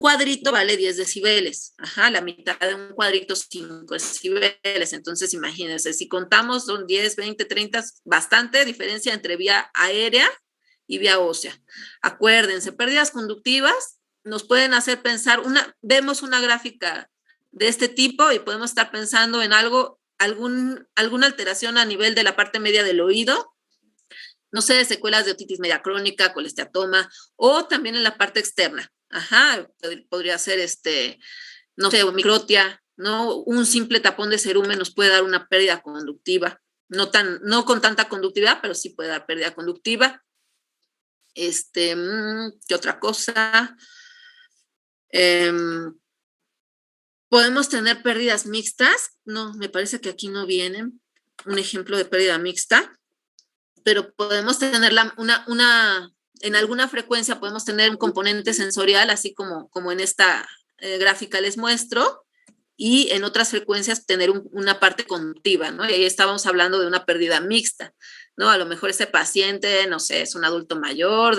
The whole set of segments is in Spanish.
cuadrito vale 10 decibeles. Ajá, la mitad de un cuadrito 5 decibeles. Entonces, imagínense, si contamos son 10, 20, 30, bastante diferencia entre vía aérea y vía ósea. Acuérdense, pérdidas conductivas nos pueden hacer pensar, vemos una gráfica de este tipo y podemos estar pensando en alguna alteración a nivel de la parte media del oído, no sé, secuelas de otitis media crónica, colesteatoma, o también en la parte externa. Ajá, podría ser no sé, microtia, ¿no? Un simple tapón de cerumen nos puede dar una pérdida conductiva, no con tanta conductividad, pero sí puede dar pérdida conductiva. ¿Qué otra cosa? Podemos tener pérdidas mixtas. No, me parece que aquí no vienen un ejemplo de pérdida mixta, pero podemos tener en alguna frecuencia podemos tener un componente sensorial, así como en esta gráfica les muestro, y en otras frecuencias tener una parte conductiva, ¿no? Y ahí estábamos hablando de una pérdida mixta, ¿no? A lo mejor ese paciente, no sé, es un adulto mayor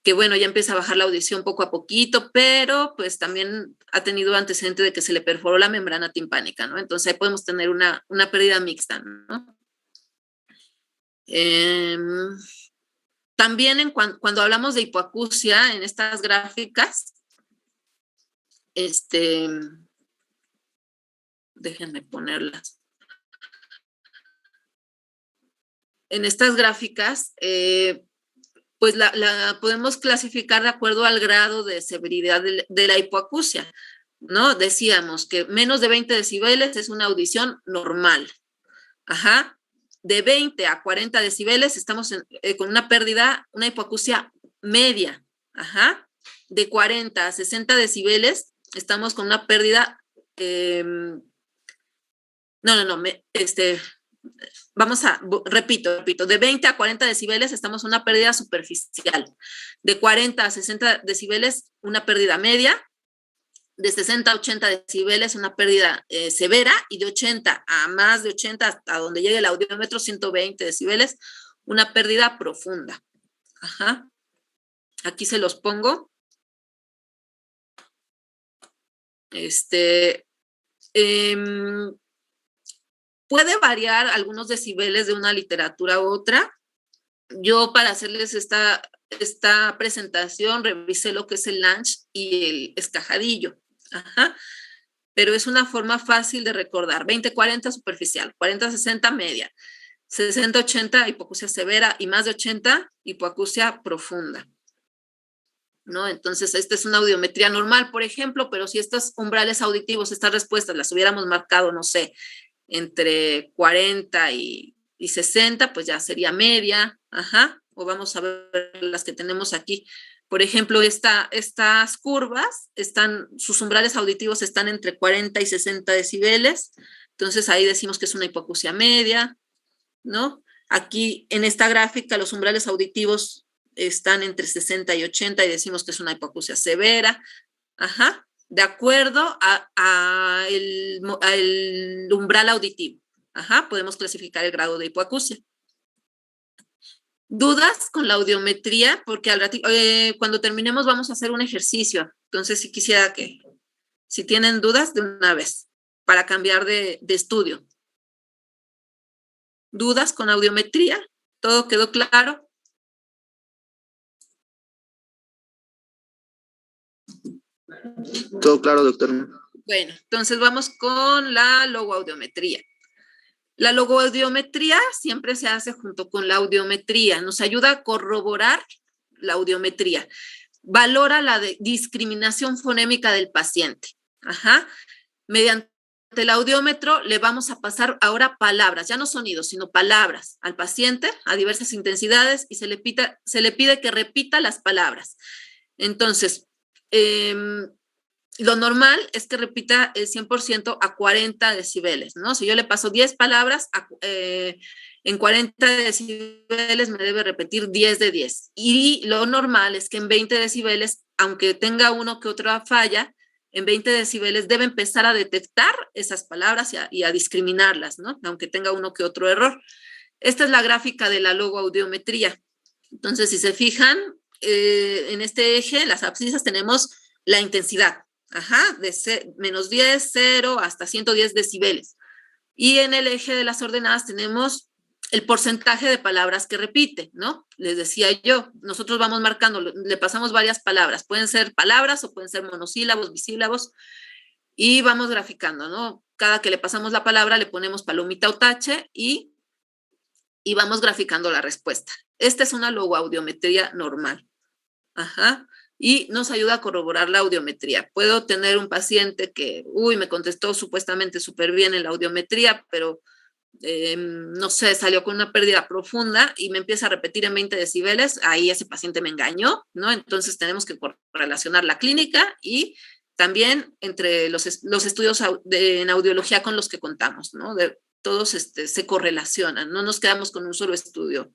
que bueno, ya empieza a bajar la audición poco a poquito, pero pues también ha tenido antecedente de que se le perforó la membrana timpánica, ¿no? Entonces ahí podemos tener una pérdida mixta, ¿no? También cuando hablamos de hipoacusia en estas gráficas, déjenme ponerlas. En estas gráficas, pues la podemos clasificar de acuerdo al grado de severidad de la hipoacusia, ¿no? Decíamos que menos de 20 decibeles es una audición normal. Ajá. De 20 a 40 decibeles estamos con una pérdida, una hipoacusia media. Ajá. De 40 a 60 decibeles estamos con una pérdida, repito, de 20 a 40 decibeles estamos en una pérdida superficial. De 40 a 60 decibeles, una pérdida media. De 60 a 80 decibeles, una pérdida severa, y de 80 a más de 80, hasta donde llegue el audiómetro, 120 decibeles, una pérdida profunda. Ajá. Aquí se los pongo. Puede variar algunos decibeles de una literatura a otra. Yo, para hacerles esta presentación, revisé lo que es el Lange y el escajadillo. Ajá. Pero es una forma fácil de recordar. 20-40 superficial, 40-60 media, 60-80 hipoacusia severa y más de 80 hipoacusia profunda, ¿no? Entonces, esta es una audiometría normal, por ejemplo, pero si estos umbrales auditivos, estas respuestas las hubiéramos marcado, no sé, entre 40 y 60, pues ya sería media. Ajá. O vamos a ver las que tenemos aquí. Por ejemplo, estas curvas, sus umbrales auditivos están entre 40 y 60 decibeles. Entonces, ahí decimos que es una hipoacusia media, ¿no? Aquí, en esta gráfica, los umbrales auditivos están entre 60 y 80 y decimos que es una hipoacusia severa. Ajá. De acuerdo al umbral auditivo. Ajá. Podemos clasificar el grado de hipoacusia. ¿Dudas con la audiometría? Porque cuando terminemos vamos a hacer un ejercicio. Entonces, si quisiera si tienen dudas, de una vez, para cambiar de estudio. ¿Dudas con audiometría? ¿Todo quedó claro? Todo claro, doctor. Bueno, entonces vamos con la logoaudiometría. La logoaudiometría siempre se hace junto con la audiometría. Nos ayuda a corroborar la audiometría. Valora la discriminación fonémica del paciente. Ajá. Mediante el audiómetro le vamos a pasar ahora palabras, ya no sonidos, sino palabras al paciente a diversas intensidades, y se le pide que repita las palabras. Entonces, lo normal es que repita el 100% a 40 decibeles, ¿no? Si yo le paso 10 palabras, en 40 decibeles me debe repetir 10 de 10. Y lo normal es que en 20 decibeles, aunque tenga uno que otra falla, en 20 decibeles debe empezar a detectar esas palabras y a discriminarlas, ¿no? Aunque tenga uno que otro error. Esta es la gráfica de la logoaudiometría. Entonces, si se fijan, en este eje, las abscisas, tenemos la intensidad, de menos 10, 0 hasta 110 decibeles. Y en el eje de las ordenadas tenemos el porcentaje de palabras que repite, ¿no? Les decía yo, nosotros vamos marcando, le pasamos varias palabras, pueden ser palabras o pueden ser monosílabos, bisílabos, y vamos graficando, ¿no? Cada que le pasamos la palabra le ponemos palomita o tache y vamos graficando la respuesta. Esta es una logoaudiometría normal. Y nos ayuda a corroborar la audiometría. Puedo tener un paciente que, me contestó supuestamente súper bien en la audiometría, pero no sé, salió con una pérdida profunda y me empieza a repetir en 20 decibeles, ahí ese paciente me engañó, ¿no? Entonces tenemos que relacionar la clínica y también entre los estudios en audiología con los que contamos, ¿no? Todos se correlacionan, no nos quedamos con un solo estudio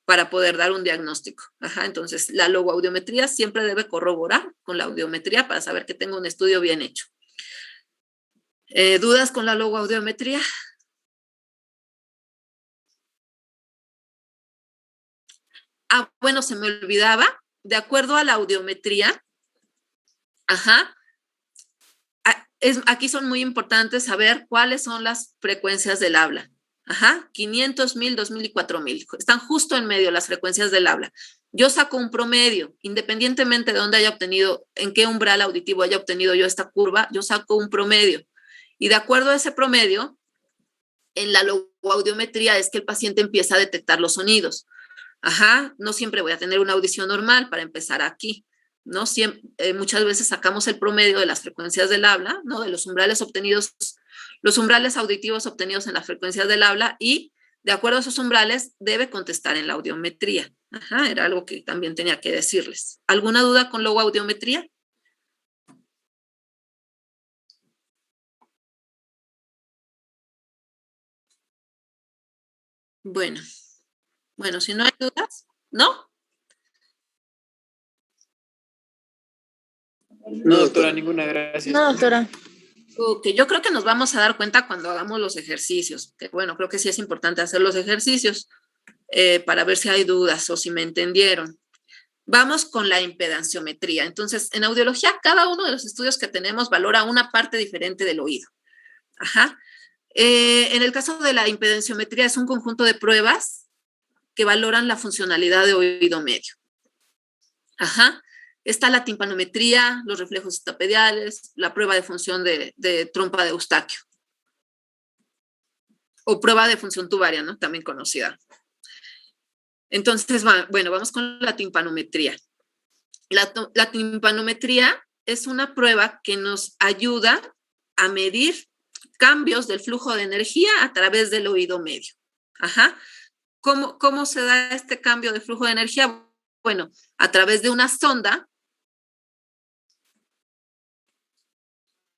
para poder dar un diagnóstico. Entonces, la logoaudiometría siempre debe corroborar con la audiometría para saber que tengo un estudio bien hecho. ¿Dudas con la logoaudiometría? Bueno, se me olvidaba, de acuerdo a la audiometría, aquí son muy importantes saber cuáles son las frecuencias del habla. 500, 1000, 2000 y 4000. Están justo en medio las frecuencias del habla. Yo saco un promedio, independientemente de dónde haya obtenido, en qué umbral auditivo haya obtenido yo esta curva, yo saco un promedio. Y de acuerdo a ese promedio, en la logoaudiometría es que el paciente empieza a detectar los sonidos. No siempre voy a tener una audición normal para empezar aquí, ¿no? Muchas veces sacamos el promedio de las frecuencias del habla, ¿no? De los umbrales obtenidos, los umbrales auditivos obtenidos en las frecuencias del habla, y de acuerdo a esos umbrales debe contestar en la audiometría. Era algo que también tenía que decirles. ¿Alguna duda con logoaudiometría? Bueno, si no hay dudas, ¿no? No, doctora, ninguna, gracias. No, doctora. Ok, yo creo que nos vamos a dar cuenta cuando hagamos los ejercicios. Que bueno, creo que sí es importante hacer los ejercicios para ver si hay dudas o si me entendieron. Vamos con la impedanciometría. Entonces, en audiología, cada uno de los estudios que tenemos valora una parte diferente del oído. En el caso de la impedanciometría, es un conjunto de pruebas que valoran la funcionalidad de oído medio. Está la timpanometría, los reflejos estapediales, la prueba de función de trompa de Eustaquio. O prueba de función tubaria, ¿no? También conocida. Entonces, bueno, vamos con la timpanometría. La timpanometría es una prueba que nos ayuda a medir cambios del flujo de energía a través del oído medio. ¿Cómo se da este cambio de flujo de energía? Bueno, a través de una sonda.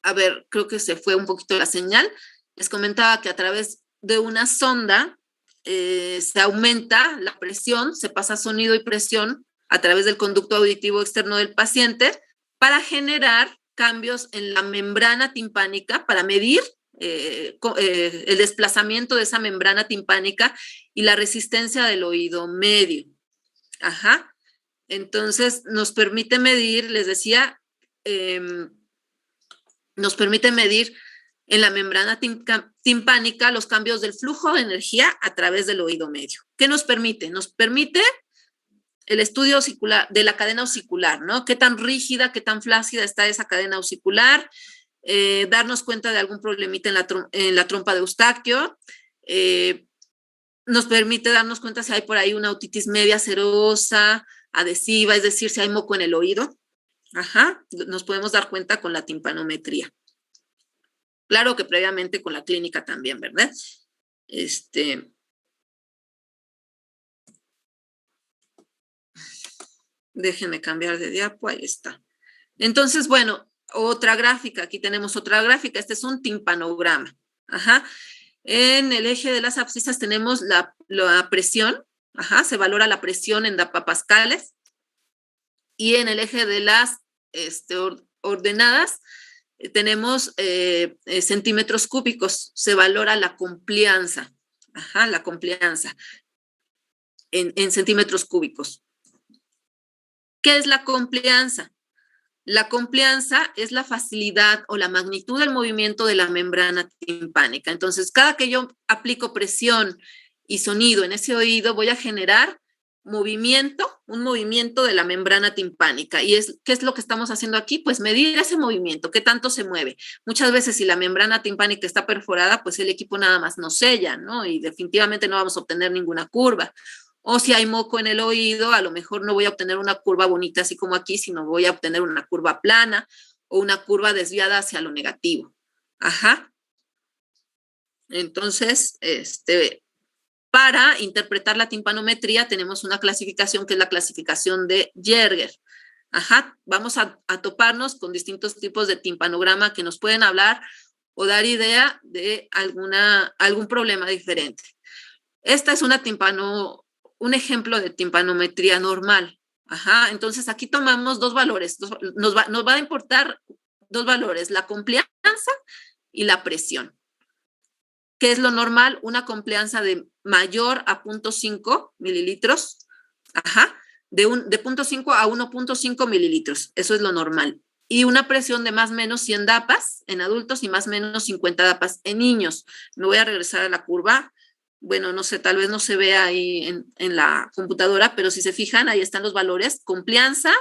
A ver, creo que se fue un poquito la señal. Les comentaba que a través de una sonda se aumenta la presión, se pasa sonido y presión a través del conducto auditivo externo del paciente para generar cambios en la membrana timpánica, para medir el desplazamiento de esa membrana timpánica y la resistencia del oído medio. Entonces, nos permite medir, les decía, nos permite medir en la membrana timpánica los cambios del flujo de energía a través del oído medio. ¿Qué nos permite? Nos permite el estudio de la cadena osicular, ¿no? Qué tan rígida, qué tan flácida está esa cadena osicular, darnos cuenta de algún problemita en la trompa de Eustaquio, nos permite darnos cuenta si hay por ahí una otitis media serosa, adhesiva, es decir, si hay moco en el oído. Nos podemos dar cuenta con la timpanometría. Claro que previamente con la clínica también, ¿verdad? Déjenme cambiar de diapo, ahí está. Entonces, bueno, otra gráfica, aquí tenemos otra gráfica, este es un timpanograma. En el eje de las abscisas tenemos la presión, se valora la presión en dapapascales, y en el eje de las ordenadas tenemos centímetros cúbicos, se valora la complianza, la complianza en centímetros cúbicos. ¿Qué es la complianza? La complianza es la facilidad o la magnitud del movimiento de la membrana timpánica. Entonces, cada que yo aplico presión y sonido en ese oído, voy a generar un movimiento de la membrana timpánica. ¿Y qué es lo que estamos haciendo aquí? Pues medir ese movimiento, qué tanto se mueve. Muchas veces si la membrana timpánica está perforada, pues el equipo nada más nos sella, ¿no? Y definitivamente no vamos a obtener ninguna curva. O si hay moco en el oído, a lo mejor no voy a obtener una curva bonita así como aquí, sino voy a obtener una curva plana o una curva desviada hacia lo negativo. Ajá. Entonces, para interpretar la timpanometría tenemos una clasificación que es la clasificación de Yerger. Ajá, vamos a toparnos con distintos tipos de timpanograma que nos pueden hablar o dar idea de algún problema diferente. Esta es un ejemplo de timpanometría normal. Ajá, entonces aquí tomamos dos valores, nos va a importar dos valores, la complianza y la presión. ¿Qué es lo normal? Una complianza de mayor a 0.5 mililitros, ajá, de 0.5 a 1.5 mililitros, eso es lo normal. Y una presión de más o menos 100 DAPAs en adultos y más o menos 50 DAPAs en niños. Me voy a regresar a la curva. Bueno, no sé, tal vez no se vea ahí en la computadora, pero si se fijan, ahí están los valores, complianza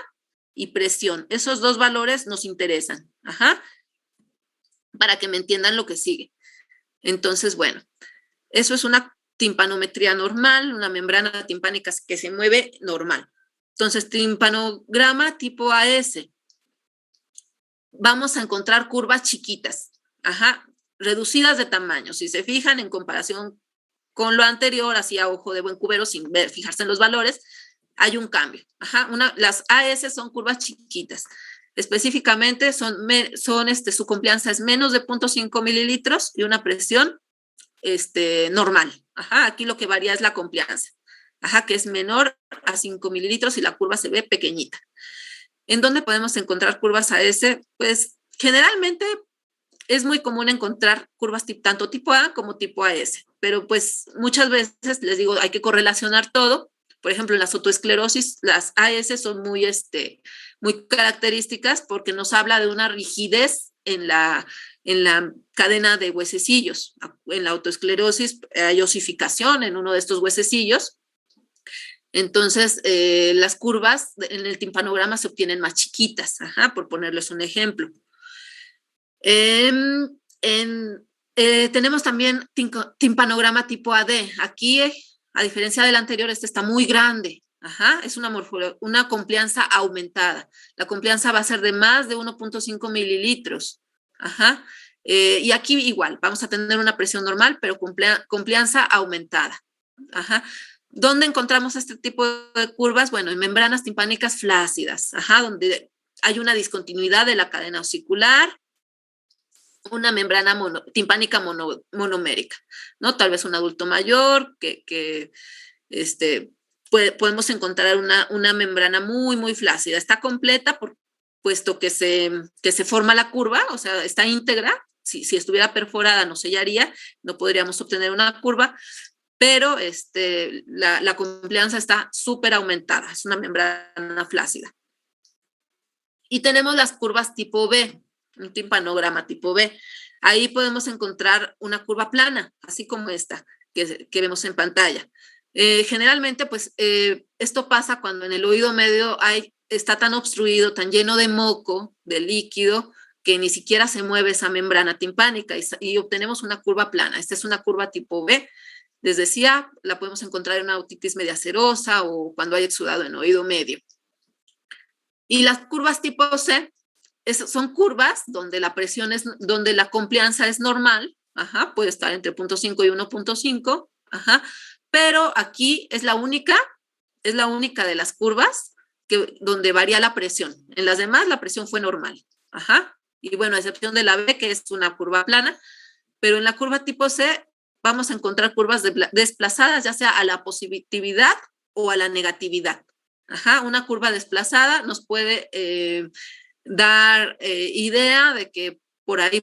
y presión. Esos dos valores nos interesan, ajá, para que me entiendan lo que sigue. Entonces, bueno, eso es una timpanometría normal, una membrana timpánica que se mueve normal. Entonces, timpanograma tipo AS. Vamos a encontrar curvas chiquitas, ajá, reducidas de tamaño. Si se fijan en comparación con lo anterior, así a ojo de buen cubero, sin fijarse en los valores, hay un cambio. Ajá, las AS son curvas chiquitas. Específicamente su complianza es menos de 0.5 mililitros y una presión normal. Ajá, aquí lo que varía es la complianza. Ajá, que es menor a 5 mililitros y la curva se ve pequeñita. ¿En dónde podemos encontrar curvas AS? Pues generalmente es muy común encontrar curvas tanto tipo A como tipo AS, pero pues muchas veces les digo, hay que correlacionar todo. Por ejemplo, en las autoesclerosis, las AS son muy características porque nos habla de una rigidez en la cadena de huesecillos. En la autoesclerosis hay osificación en uno de estos huesecillos. Entonces, las curvas en el timpanograma se obtienen más chiquitas, ajá, por ponerles un ejemplo. Tenemos también timpanograma tipo AD. Aquí, a diferencia del anterior, este está muy grande. Ajá, es una complianza aumentada. La complianza va a ser de más de 1.5 mililitros. Ajá. Y aquí igual, vamos a tener una presión normal, pero complianza aumentada. Ajá. ¿Dónde encontramos este tipo de curvas? Bueno, en membranas timpánicas flácidas, ajá, donde hay una discontinuidad de la cadena osicular, una membrana timpánica monomérica, ¿no? Tal vez un adulto mayor que podemos encontrar una membrana muy, muy flácida. Está completa puesto que se forma la curva, o sea, está íntegra. Si estuviera perforada no sellaría, no podríamos obtener una curva, pero la complianza está súper aumentada, es una membrana flácida. Y tenemos las curvas tipo B, un timpanograma tipo B. Ahí podemos encontrar una curva plana, así como esta que vemos en pantalla. Generalmente, pues, esto pasa cuando en el oído medio está tan obstruido, tan lleno de moco, de líquido, que ni siquiera se mueve esa membrana timpánica y obtenemos una curva plana. Esta es una curva tipo B. Les decía, la podemos encontrar en una otitis media serosa o cuando hay exudado en oído medio. Y las curvas tipo C son curvas donde donde la complianza es normal, ajá, puede estar entre 0.5 y 1.5, ajá, pero aquí es la única de las curvas donde varía la presión. En las demás la presión fue normal, ajá, y bueno, a excepción de la B, que es una curva plana, pero en la curva tipo C vamos a encontrar curvas desplazadas, ya sea a la positividad o a la negatividad. Ajá, una curva desplazada nos puede dar idea de que por ahí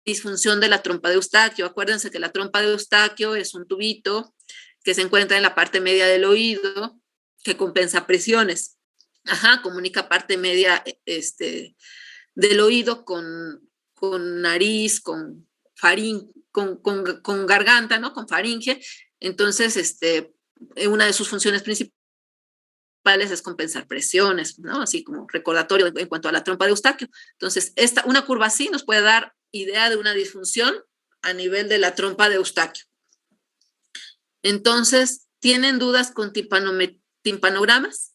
disfunción de la trompa de Eustaquio. Acuérdense que la trompa de Eustaquio es un tubito que se encuentra en la parte media del oído que compensa presiones. comunica parte media del oído con nariz, con garganta, ¿no? Con faringe. Entonces, una de sus funciones principales es compensar presiones, ¿no? Así como recordatorio en cuanto a la trompa de Eustaquio. Entonces, una curva así nos puede dar idea de una disfunción a nivel de la trompa de Eustaquio. Entonces, ¿tienen dudas con timpanogramas?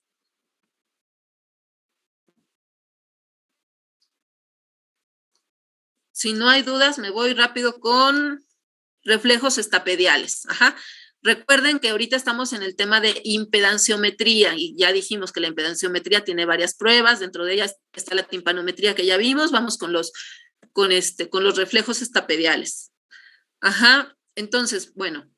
Si no hay dudas, me voy rápido con reflejos estapediales. Recuerden que ahorita estamos en el tema de impedanciometría y ya dijimos que la impedanciometría tiene varias pruebas, dentro de ellas está la timpanometría que ya vimos. Vamos con los reflejos estapediales. Entonces, bueno,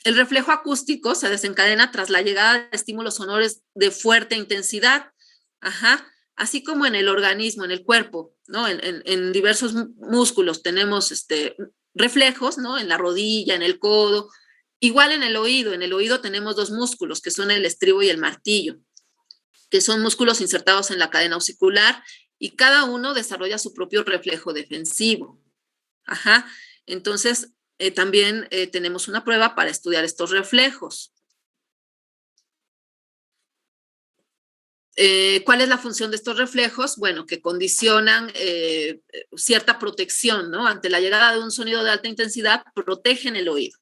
el reflejo acústico se desencadena tras la llegada de estímulos sonoros de fuerte intensidad, así como en el organismo, en el cuerpo, ¿no? En diversos músculos tenemos reflejos, ¿no? En la rodilla, en el codo. Igual en el oído tenemos dos músculos, que son el estribo y el martillo, que son músculos insertados en la cadena ossicular y cada uno desarrolla su propio reflejo defensivo. Entonces, también tenemos una prueba para estudiar estos reflejos. ¿Cuál es la función de estos reflejos? Bueno, que condicionan cierta protección, ¿no? Ante la llegada de un sonido de alta intensidad, protegen el oído.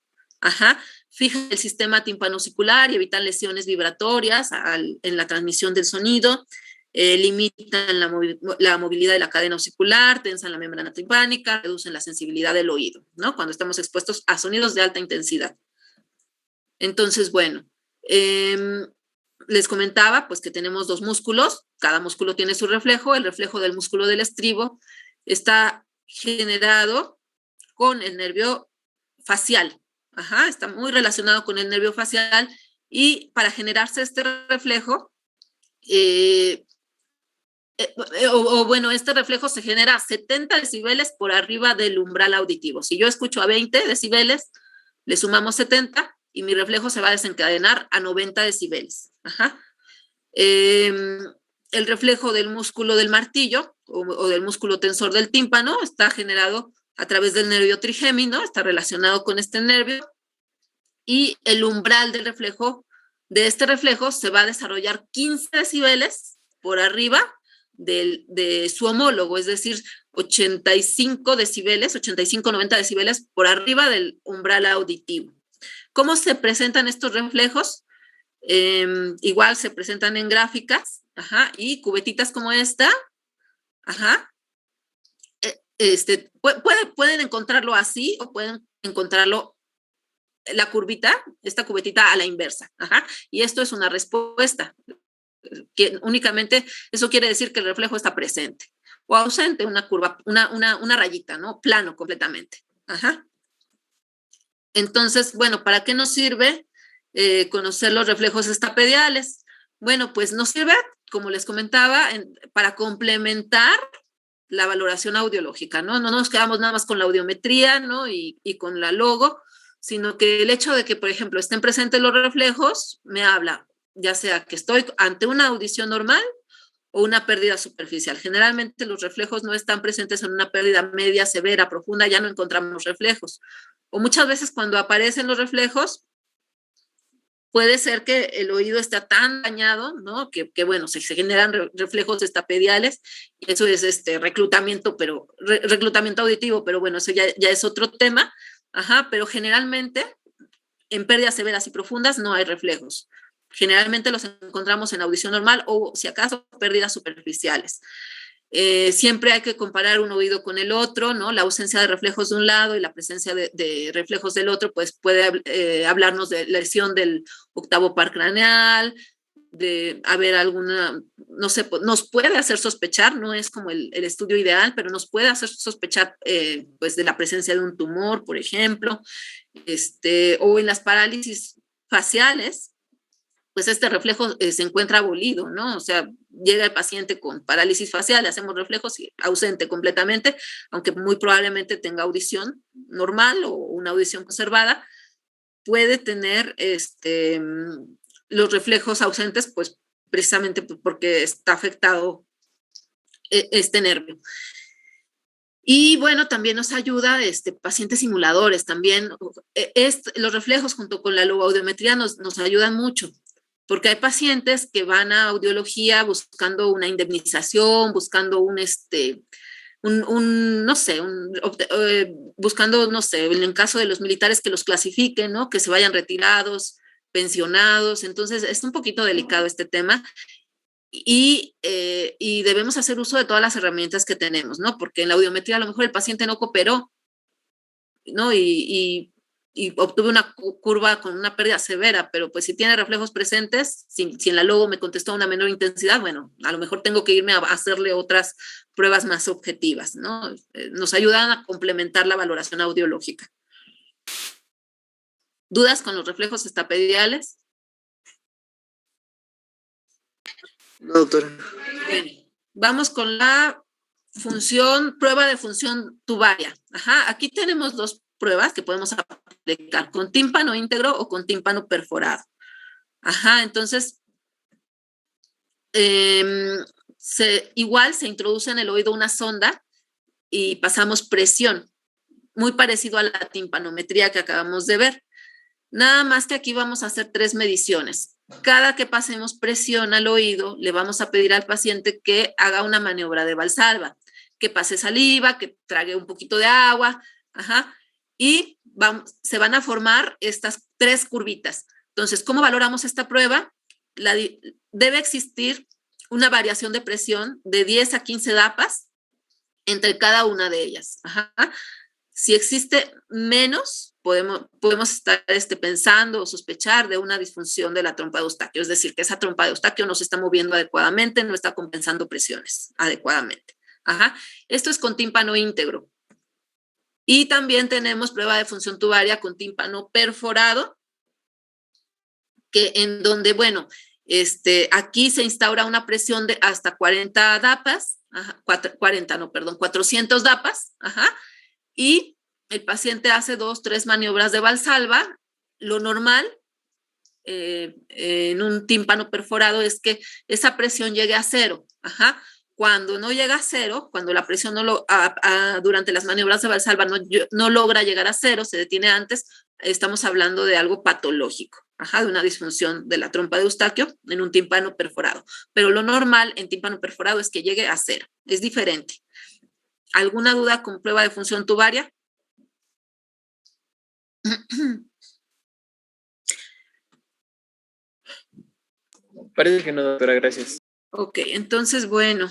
Fijan el sistema timpanosicular y evitan lesiones vibratorias en la transmisión del sonido, limitan la movilidad de la cadena ossicular, tensan la membrana timpánica, reducen la sensibilidad del oído, ¿no? Cuando estamos expuestos a sonidos de alta intensidad. Entonces, bueno, les comentaba pues que tenemos dos músculos, cada músculo tiene su reflejo. El reflejo del músculo del estribo está generado con el nervio facial, está muy relacionado con el nervio facial, y para generarse este reflejo, este reflejo se genera a 70 decibeles por arriba del umbral auditivo. Si yo escucho a 20 decibeles, le sumamos 70 y mi reflejo se va a desencadenar a 90 decibeles. El reflejo del músculo del martillo o del músculo tensor del tímpano está generado a través del nervio trigémino, está relacionado con este nervio, y el umbral del reflejo de este reflejo se va a desarrollar 15 decibeles por arriba de su homólogo, es decir, 85 decibeles, 85-90 decibeles por arriba del umbral auditivo. ¿Cómo se presentan estos reflejos? Igual se presentan en gráficas, y cubetitas como esta, pueden encontrarlo así o pueden encontrarlo la curvita, esta cubetita a la inversa, y esto es una respuesta, que únicamente eso quiere decir que el reflejo está presente o ausente, una curva, una rayita, ¿no? Plano completamente. Entonces, bueno, ¿para qué nos sirve conocer los reflejos estapediales? Bueno, pues nos sirve, como les comentaba, para complementar la valoración audiológica, ¿no? No nos quedamos nada más con la audiometría, ¿no? Y con la logo, sino que el hecho de que, por ejemplo, estén presentes los reflejos me habla, ya sea que estoy ante una audición normal o una pérdida superficial. Generalmente los reflejos no están presentes en una pérdida media, severa, profunda, ya no encontramos reflejos. O muchas veces cuando aparecen los reflejos, puede ser que el oído esté tan dañado, ¿no? Que bueno, se generan reflejos estapediales, y eso es reclutamiento, pero reclutamiento auditivo, pero bueno, eso ya es otro tema. Pero generalmente en pérdidas severas y profundas no hay reflejos. Generalmente los encontramos en audición normal o, si acaso, pérdidas superficiales. Siempre hay que comparar un oído con el otro, ¿no? La ausencia de reflejos de un lado y la presencia de reflejos del otro, pues puede hablarnos de lesión del octavo par craneal, de haber alguna, no sé, nos puede hacer sospechar, no es como el estudio ideal, pero nos puede hacer sospechar pues de la presencia de un tumor, por ejemplo, o en las parálisis faciales, pues este reflejo se encuentra abolido, ¿no? O sea, llega el paciente con parálisis facial, le hacemos reflejos y ausente completamente, aunque muy probablemente tenga audición normal o una audición conservada, puede tener los reflejos ausentes, pues precisamente porque está afectado este nervio. Y bueno, también nos ayuda pacientes simuladores, también los reflejos junto con la logoaudiometría nos ayudan mucho, porque hay pacientes que van a audiología buscando una indemnización, buscando no sé, buscando, no sé, en el caso de los militares que los clasifiquen, ¿no? Que se vayan retirados, pensionados, entonces es un poquito delicado este tema. Y debemos hacer uso de todas las herramientas que tenemos, ¿no? Porque en la audiometría a lo mejor el paciente no cooperó, ¿no? Y obtuve una curva con una pérdida severa, pero pues si tiene reflejos presentes, si en la logo me contestó a una menor intensidad, bueno, a lo mejor tengo que irme a hacerle otras pruebas más objetivas, ¿no? Nos ayudan a complementar la valoración audiológica. ¿Dudas con los reflejos estapediales? No, doctora. Bueno, vamos con la prueba de función tubaria. Ajá, aquí tenemos dos pruebas que podemos aplicar, con tímpano íntegro o con tímpano perforado. Ajá, entonces, igual se introduce en el oído una sonda y pasamos presión, muy parecido a la timpanometría que acabamos de ver. Nada más que aquí vamos a hacer 3 mediciones. Cada que pasemos presión al oído, le vamos a pedir al paciente que haga una maniobra de Valsalva, que pase saliva, que trague un poquito de agua, ajá, y se van a formar estas 3 curvitas. Entonces, ¿cómo valoramos esta prueba? Debe existir una variación de presión de 10 a 15 DAPAs entre cada una de ellas. Ajá. Si existe menos, podemos estar pensando o sospechar de una disfunción de la trompa de Eustaquio, es decir, que esa trompa de Eustaquio no se está moviendo adecuadamente, no está compensando presiones adecuadamente. Ajá. Esto es con tímpano íntegro. Y también tenemos prueba de función tubaria con tímpano perforado, que en donde, bueno, aquí se instaura una presión de hasta 40 DAPAs, ajá, 400 DAPAs, ajá, y el paciente hace 2, 3 maniobras de Valsalva. Lo normal en un tímpano perforado es que esa presión llegue a 0. Ajá. Cuando no llega a 0, cuando la presión durante las maniobras de Valsalva no logra llegar a 0, se detiene antes, estamos hablando de algo patológico, ajá, de una disfunción de la trompa de Eustaquio en un tímpano perforado. Pero lo normal en tímpano perforado es que llegue a 0, es diferente. ¿Alguna duda con prueba de función tubaria? Parece que no, doctora, gracias. Ok, entonces, bueno,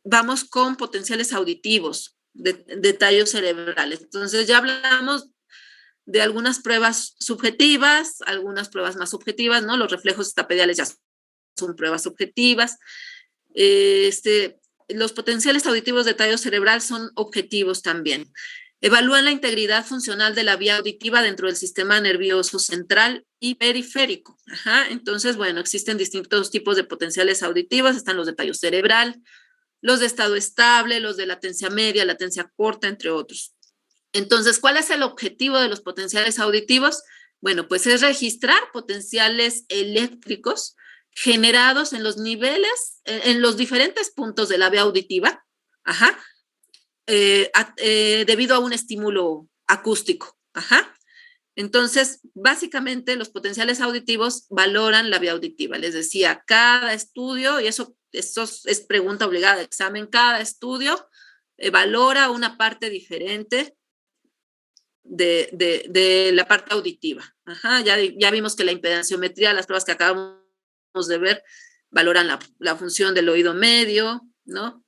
vamos con potenciales auditivos de tallos cerebrales. Entonces, ya hablamos de algunas pruebas subjetivas, algunas pruebas más subjetivas, ¿no? Los reflejos estapediales ya son pruebas subjetivas. Los potenciales auditivos de tallo cerebral son objetivos también. Evalúan la integridad funcional de la vía auditiva dentro del sistema nervioso central y periférico. Ajá. Entonces, bueno, existen distintos tipos de potenciales auditivos, están los de tallo cerebral, los de estado estable, los de latencia media, latencia corta, entre otros. Entonces, ¿cuál es el objetivo de los potenciales auditivos? Bueno, pues es registrar potenciales eléctricos generados en los niveles, en los diferentes puntos de la vía auditiva, ajá, debido a un estímulo acústico. Ajá. Entonces, básicamente los potenciales auditivos valoran la vía auditiva. Les decía, cada estudio, y eso es pregunta obligada de examen, cada estudio valora una parte diferente de la parte auditiva. Ajá, ya vimos que la impedanciometría, las pruebas que acabamos de ver, valoran la función del oído medio, ¿no?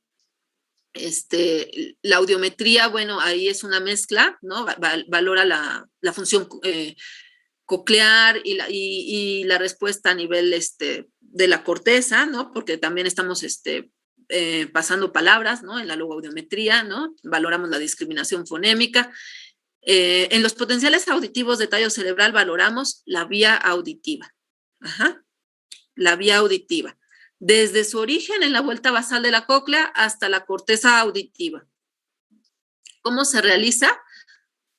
La audiometría, bueno, ahí es una mezcla, ¿no? Valora la función coclear y la respuesta a nivel de la corteza, ¿no? Porque también estamos pasando palabras, ¿no? En la logoaudiometría, ¿no? Valoramos la discriminación fonémica. En los potenciales auditivos de tallo cerebral valoramos la vía auditiva. Ajá. La vía auditiva. Desde su origen en la vuelta basal de la cóclea hasta la corteza auditiva. ¿Cómo se realiza?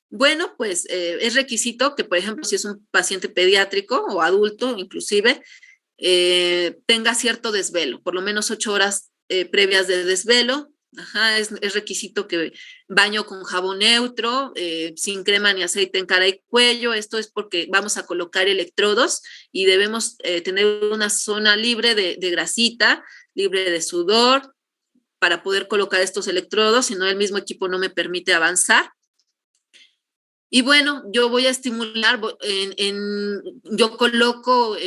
Bueno, pues es requisito que, por ejemplo, si es un paciente pediátrico o adulto, inclusive, tenga cierto desvelo, por lo menos 8 horas previas de desvelo. Ajá, es requisito que baño con jabón neutro, sin crema ni aceite en cara y cuello. Esto es porque vamos a colocar electrodos y debemos tener una zona libre de grasita, libre de sudor, para poder colocar estos electrodos, si no el mismo equipo no me permite avanzar. Y bueno, yo voy a estimular, yo coloco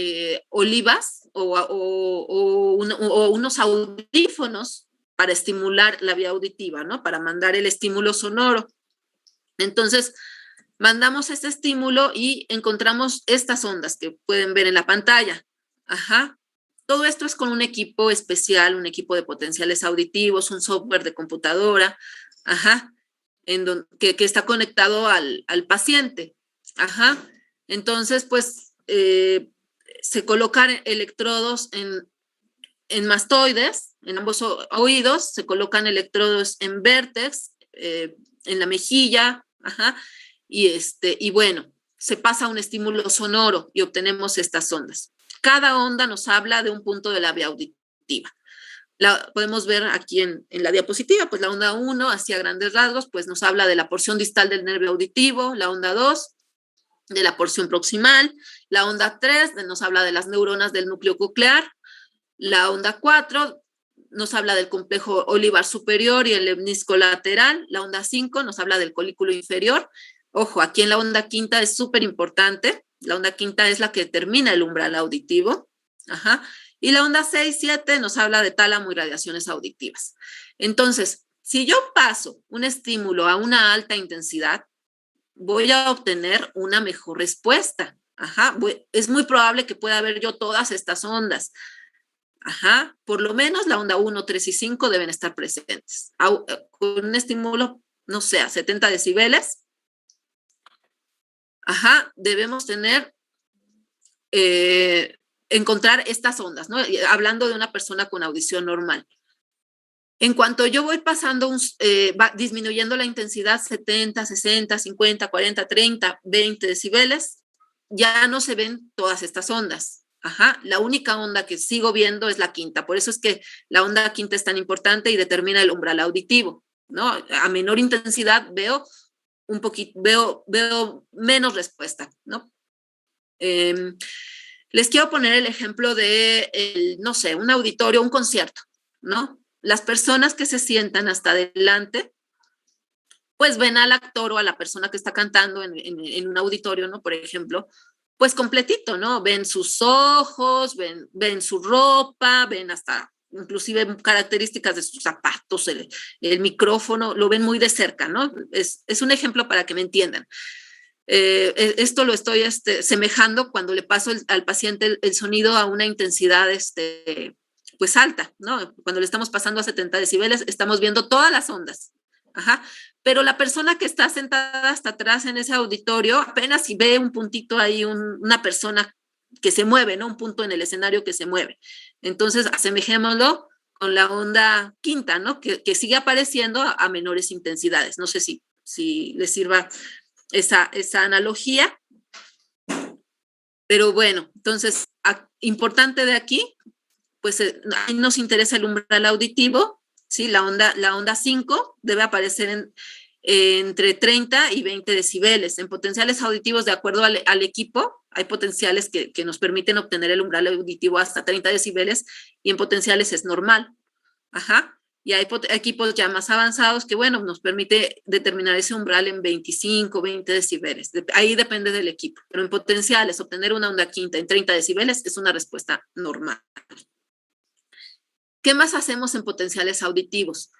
olivas o unos audífonos para estimular la vía auditiva, ¿no? Para mandar el estímulo sonoro. Entonces, mandamos este estímulo y encontramos estas ondas que pueden ver en la pantalla. Ajá. Todo esto es con un equipo especial, un equipo de potenciales auditivos, un software de computadora, ajá, que está conectado al paciente. Ajá. Entonces, pues, se colocan electrodos en mastoides, en ambos oídos, se colocan electrodos en vértex, en la mejilla, ajá, y bueno, se pasa un estímulo sonoro y obtenemos estas ondas. Cada onda nos habla de un punto de la vía auditiva. Podemos ver aquí en la diapositiva, pues la onda 1, hacia grandes rasgos, pues nos habla de la porción distal del nervio auditivo, la onda 2, de la porción proximal, la onda 3 nos habla de las neuronas del núcleo coclear, la onda 4 nos habla del complejo olivar superior y el lemnisco lateral, la onda 5 nos habla del colículo inferior. Ojo, aquí en la onda quinta es súper importante, la onda quinta es la que determina el umbral auditivo, ajá, y la onda 6, 7 nos habla de tálamo y radiaciones auditivas. Entonces, si yo paso un estímulo a una alta intensidad, voy a obtener una mejor respuesta. Ajá, es muy probable que pueda haber yo todas estas ondas. Ajá, por lo menos la onda 1, 3 y 5 deben estar presentes. Con un estímulo, no sé, a 70 decibeles, ajá, debemos tener, encontrar estas ondas, ¿no? Hablando de una persona con audición normal. En cuanto yo voy pasando, va disminuyendo la intensidad 70, 60, 50, 40, 30, 20 decibeles, ya no se ven todas estas ondas. Ajá, la única onda que sigo viendo es la quinta, por eso es que la onda quinta es tan importante y determina el umbral auditivo, ¿no? A menor intensidad veo un poquito, veo menos respuesta, ¿no? Les quiero poner el ejemplo de, no sé, un auditorio, un concierto, ¿no? Las personas que se sientan hasta adelante, pues ven al actor o a la persona que está cantando en un auditorio, ¿no? Por ejemplo, pues completito, ¿no? Ven sus ojos, ven su ropa, ven hasta inclusive características de sus zapatos, el micrófono, lo ven muy de cerca, ¿no? Es un ejemplo para que me entiendan. Esto lo estoy semejando cuando le paso al paciente el sonido a una intensidad pues alta, ¿no? Cuando le estamos pasando a 70 decibeles, estamos viendo todas las ondas. Ajá. Pero la persona que está sentada hasta atrás en ese auditorio, apenas si ve un puntito ahí, una persona que se mueve, ¿no? Un punto en el escenario que se mueve. Entonces, asemejémoslo con la onda quinta, ¿no? Que sigue apareciendo a menores intensidades. No sé si les sirva esa analogía. Pero bueno, entonces, importante de aquí, pues ahí nos interesa el umbral auditivo, ¿sí? La onda 5 debe aparecer entre 30 y 20 decibeles. En potenciales auditivos, de acuerdo al equipo, hay potenciales que nos permiten obtener el umbral auditivo hasta 30 decibeles y en potenciales es normal. Ajá. Y hay equipos ya más avanzados que, bueno, nos permite determinar ese umbral en 25, 20 decibeles. Ahí depende del equipo. Pero en potenciales, obtener una onda quinta en 30 decibeles es una respuesta normal. ¿Qué más hacemos en potenciales auditivos?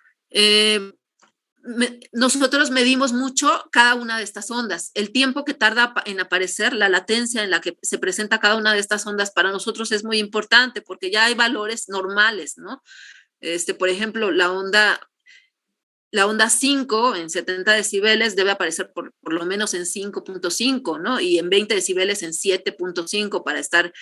Nosotros medimos mucho cada una de estas ondas. El tiempo que tarda en aparecer, la latencia en la que se presenta cada una de estas ondas para nosotros es muy importante porque ya hay valores normales, ¿no? Por ejemplo, la onda 5 en 70 decibeles debe aparecer por lo menos en 5.5, ¿no? Y en 20 decibeles en 7.5 para estar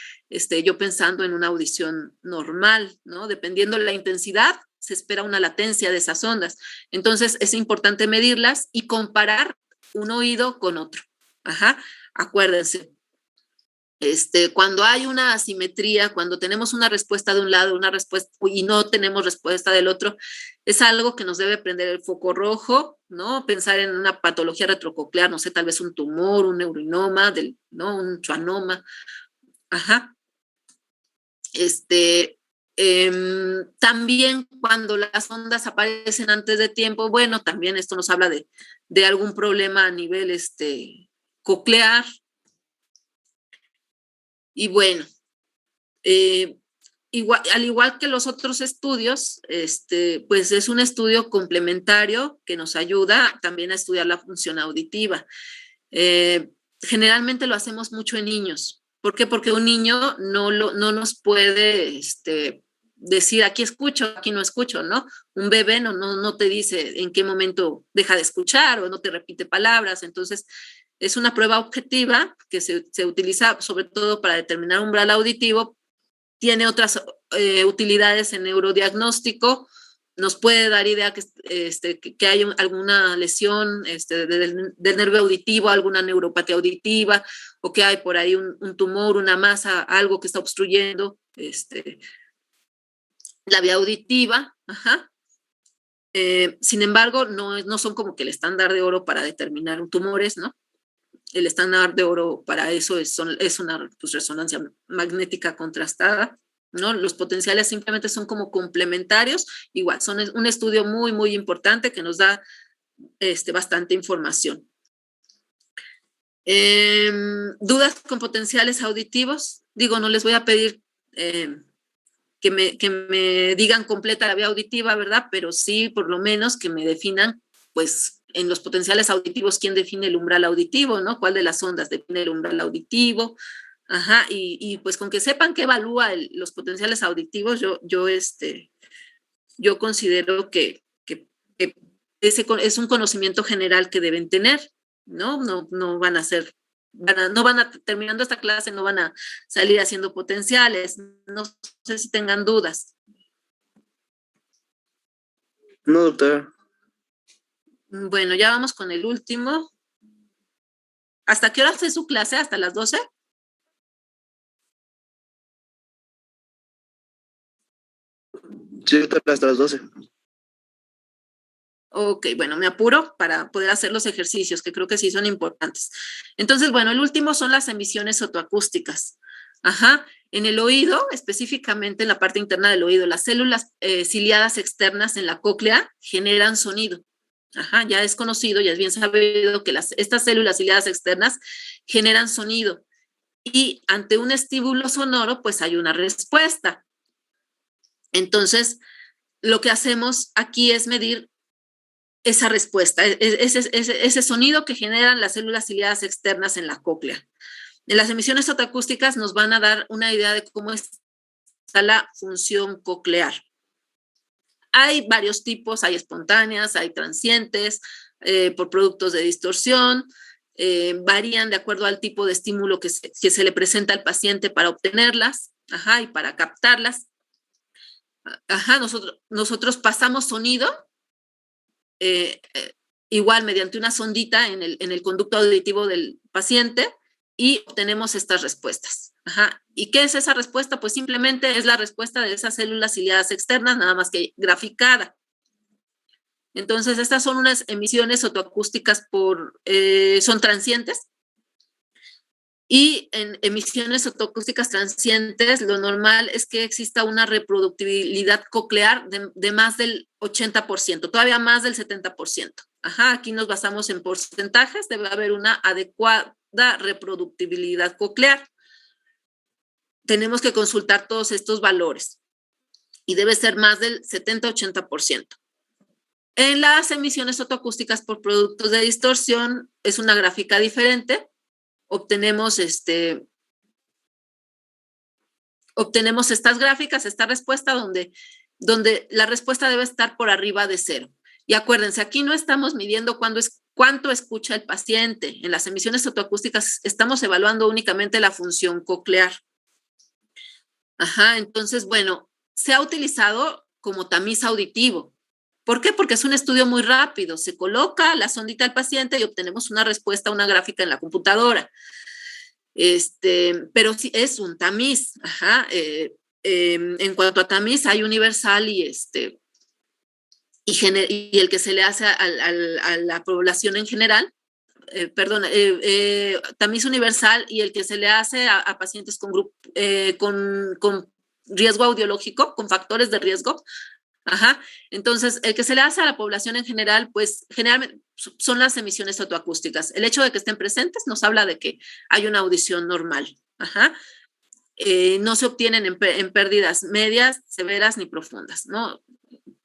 yo pensando en una audición normal, ¿no? Dependiendo de la intensidad, se espera una latencia de esas ondas. Entonces, es importante medirlas y comparar un oído con otro. Ajá, acuérdense. Cuando hay una asimetría, cuando tenemos una respuesta de un lado, una respuesta y no tenemos respuesta del otro, es algo que nos debe prender el foco rojo, ¿no? Pensar en una patología retrococlear, no sé, tal vez un tumor, un neurinoma, ¿no? Un schwannoma. Ajá. También cuando las ondas aparecen antes de tiempo, bueno, también esto nos habla de algún problema a nivel coclear. Y bueno, al igual que los otros estudios, pues es un estudio complementario que nos ayuda también a estudiar la función auditiva. Generalmente lo hacemos mucho en niños. ¿Por qué? Porque un niño no nos puede decir aquí escucho, aquí no escucho, ¿no? Un bebé no te dice en qué momento deja de escuchar o no te repite palabras. Entonces, es una prueba objetiva que se utiliza sobre todo para determinar umbral auditivo. Tiene otras utilidades en neurodiagnóstico. Nos puede dar idea que hay alguna lesión del nervio auditivo, alguna neuropatía auditiva, o que hay por ahí un tumor, una masa, algo que está obstruyendo la vía auditiva. Ajá. Sin embargo, no son como que el estándar de oro para determinar tumores, ¿no? El estándar de oro para eso es una resonancia magnética contrastada, ¿no? Los potenciales simplemente son como complementarios, igual, son un estudio muy, muy importante que nos da bastante información. ¿Dudas con potenciales auditivos? Digo, no les voy a pedir que me digan completa la vía auditiva, ¿verdad? Pero sí, por lo menos, que me definan, pues, en los potenciales auditivos, ¿quién define el umbral auditivo, no? ¿Cuál de las ondas define el umbral auditivo? Ajá, y pues con que sepan qué evalúa los potenciales auditivos, yo considero que ese es un conocimiento general que deben tener, ¿no? No van a ser, terminando esta clase, no van a salir haciendo potenciales. No sé si tengan dudas. No, doctora. Bueno, ya vamos con el último. ¿Hasta qué hora hace su clase? ¿Hasta las 12? Sí, hasta las 12. Ok, bueno, me apuro para poder hacer los ejercicios, que creo que sí son importantes. Entonces, bueno, el último son las emisiones otoacústicas. Ajá, en el oído, específicamente en la parte interna del oído, las células ciliadas externas en la cóclea generan sonido. Ajá, ya es conocido, ya es bien sabido que estas células ciliadas externas generan sonido y ante un estímulo sonoro, pues hay una respuesta. Entonces, lo que hacemos aquí es medir esa respuesta, ese sonido que generan las células ciliadas externas en la cóclea. En las emisiones otoacústicas nos van a dar una idea de cómo está la función coclear. Hay varios tipos, hay espontáneas, hay transientes, por productos de distorsión, varían de acuerdo al tipo de estímulo que se le presenta al paciente para obtenerlas, ajá, y para captarlas. Ajá, nosotros pasamos sonido, igual mediante una sondita en el conducto auditivo del paciente y obtenemos estas respuestas. Ajá. ¿Y qué es esa respuesta? Pues simplemente es la respuesta de esas células ciliadas externas, nada más que graficada. Entonces, estas son unas emisiones otoacústicas son transientes. Y en emisiones otoacústicas transientes, lo normal es que exista una reproductibilidad coclear de más del 80%, todavía más del 70%. Ajá, aquí nos basamos en porcentajes, debe haber una adecuada reproductibilidad coclear. Tenemos que consultar todos estos valores y debe ser más del 70-80%. En las emisiones otoacústicas por productos de distorsión es una gráfica diferente. Obtenemos estas gráficas, esta respuesta donde la respuesta debe estar por arriba de 0. Y acuérdense, aquí no estamos midiendo cuánto escucha el paciente. En las emisiones otoacústicas estamos evaluando únicamente la función coclear. Ajá, entonces, bueno, se ha utilizado como tamiz auditivo. ¿Por qué? Porque es un estudio muy rápido. Se coloca la sondita al paciente y obtenemos una respuesta, una gráfica en la computadora. Pero sí es un tamiz. Ajá. En cuanto a tamiz, hay universal y el que se le hace a la población en general, tamiz universal y el que se le hace a pacientes con riesgo audiológico, con factores de riesgo. Ajá. Entonces, el que se le hace a la población en general, pues generalmente son las emisiones otoacústicas. El hecho de que estén presentes nos habla de que hay una audición normal. Ajá. No se obtienen en pérdidas medias, severas ni profundas, ¿no?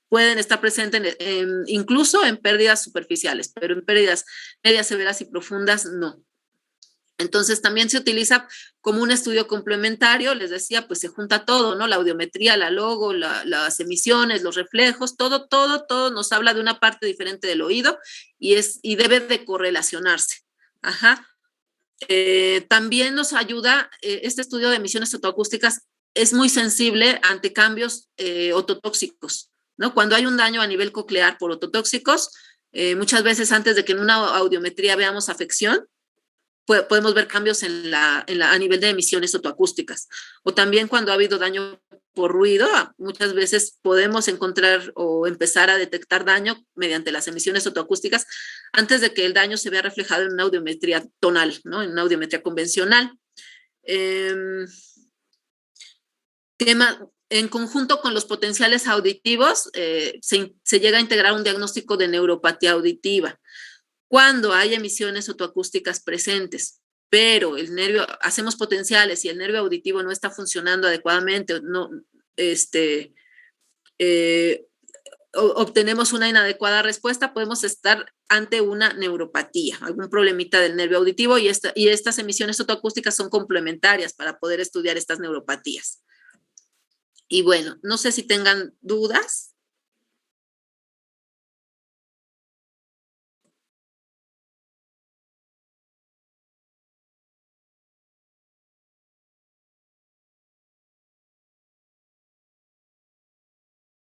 Pueden estar presentes incluso en pérdidas superficiales, pero en pérdidas medias, severas y profundas no. Entonces también se utiliza como un estudio complementario, les decía, pues se junta todo, ¿no? La audiometría, la logo, las emisiones, los reflejos, todo nos habla de una parte diferente del oído y debe de correlacionarse. Ajá. También nos ayuda, este estudio de emisiones otoacústicas es muy sensible ante cambios ototóxicos, ¿no? Cuando hay un daño a nivel coclear por ototóxicos, muchas veces antes de que en una audiometría veamos afección, podemos ver cambios a nivel de emisiones otoacústicas. O también cuando ha habido daño por ruido, muchas veces podemos encontrar o empezar a detectar daño mediante las emisiones otoacústicas antes de que el daño se vea reflejado en una audiometría tonal, ¿no? En una audiometría convencional. En conjunto con los potenciales auditivos, se llega a integrar un diagnóstico de neuropatía auditiva. Cuando hay emisiones otoacústicas presentes, pero hacemos potenciales y el nervio auditivo no está funcionando adecuadamente, no, obtenemos una inadecuada respuesta, podemos estar ante una neuropatía, algún problemita del nervio auditivo y estas emisiones otoacústicas son complementarias para poder estudiar estas neuropatías. Y bueno, no sé si tengan dudas.